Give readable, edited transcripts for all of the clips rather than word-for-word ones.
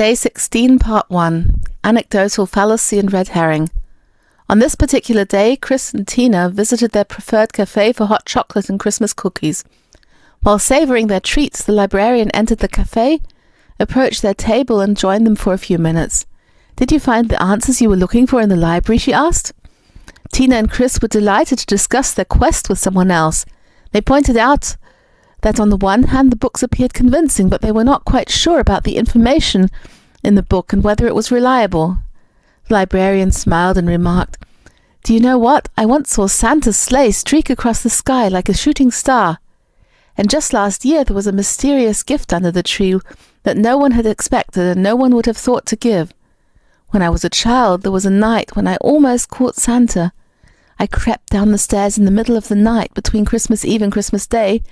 Day 16, Part 1, Anecdotal Fallacy and Red Herring. On this particular day, Chris and Tina visited their preferred cafe for hot chocolate and Christmas cookies. While savouring their treats, the librarian entered the cafe, approached their table and joined them for a few minutes. "Did you find the answers you were looking for in the library?" she asked. Tina and Chris were delighted to discuss their quest with someone else. They pointed out that on the one hand the books appeared convincing, but they were not quite sure about the information in the book and whether it was reliable. The librarian smiled and remarked, "Do you know what? I once saw Santa's sleigh streak across the sky like a shooting star. And just last year there was a mysterious gift under the tree that no one had expected and no one would have thought to give. When I was a child, there was a night when I almost caught Santa. I crept down the stairs in the middle of the night between Christmas Eve and Christmas Day,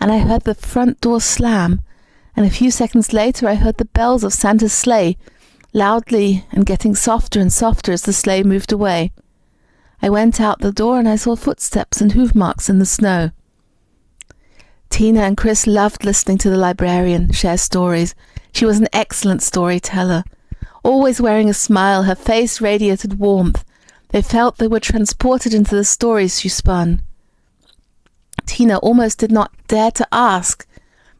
and I heard the front door slam, and a few seconds later I heard the bells of Santa's sleigh, loudly and getting softer and softer as the sleigh moved away. I went out the door and I saw footsteps and hoof marks in the snow." Tina and Chris loved listening to the librarian share stories. She was an excellent storyteller. Always wearing a smile, her face radiated warmth. They felt they were transported into the stories she spun. Tina almost did not dare to ask,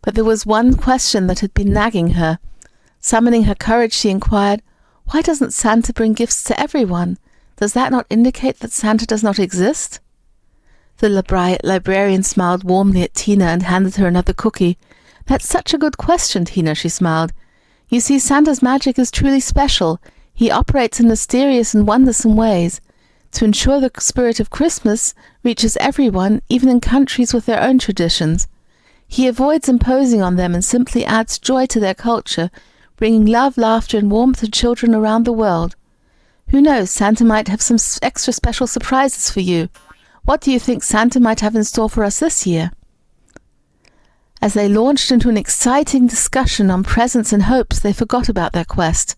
but there was one question that had been nagging her. Summoning her courage, she inquired, "Why doesn't Santa bring gifts to everyone? Does that not indicate that Santa does not exist?" The librarian smiled warmly at Tina and handed her another cookie. "That's such a good question, Tina," she smiled. "You see, Santa's magic is truly special. He operates in mysterious and wondersome ways. To ensure the spirit of Christmas reaches everyone, even in countries with their own traditions. He avoids imposing on them and simply adds joy to their culture, bringing love, laughter, and warmth to children around the world. Who knows, Santa might have some extra special surprises for you. What do you think Santa might have in store for us this year?" As they launched into an exciting discussion on presents and hopes, they forgot about their quest,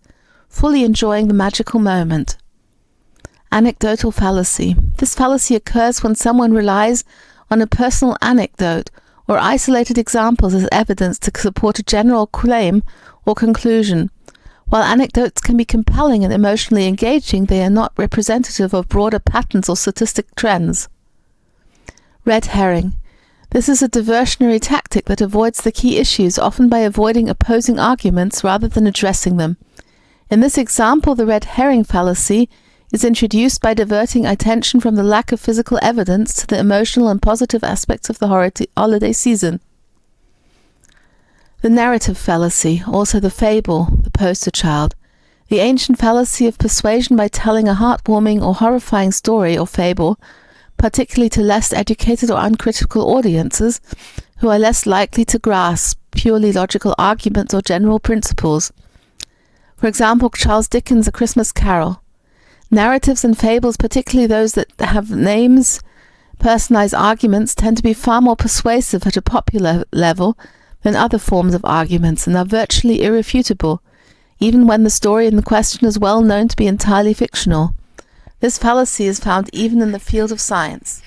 fully enjoying the magical moment. Anecdotal fallacy. This fallacy occurs when someone relies on a personal anecdote or isolated examples as evidence to support a general claim or conclusion. While anecdotes can be compelling and emotionally engaging, they are not representative of broader patterns or statistic trends. Red herring. This is a diversionary tactic that avoids the key issues, often by avoiding opposing arguments rather than addressing them. In this example, the red herring fallacy is introduced by diverting attention from the lack of physical evidence to the emotional and positive aspects of the holiday season. The narrative fallacy, also the fable, the poster child. The ancient fallacy of persuasion by telling a heartwarming or horrifying story or fable, particularly to less educated or uncritical audiences who are less likely to grasp purely logical arguments or general principles. For example, Charles Dickens' A Christmas Carol. Narratives and fables, particularly those that have names, personalized arguments, tend to be far more persuasive at a popular level than other forms of arguments and are virtually irrefutable, even when the story in the question is well known to be entirely fictional. This fallacy is found even in the field of science.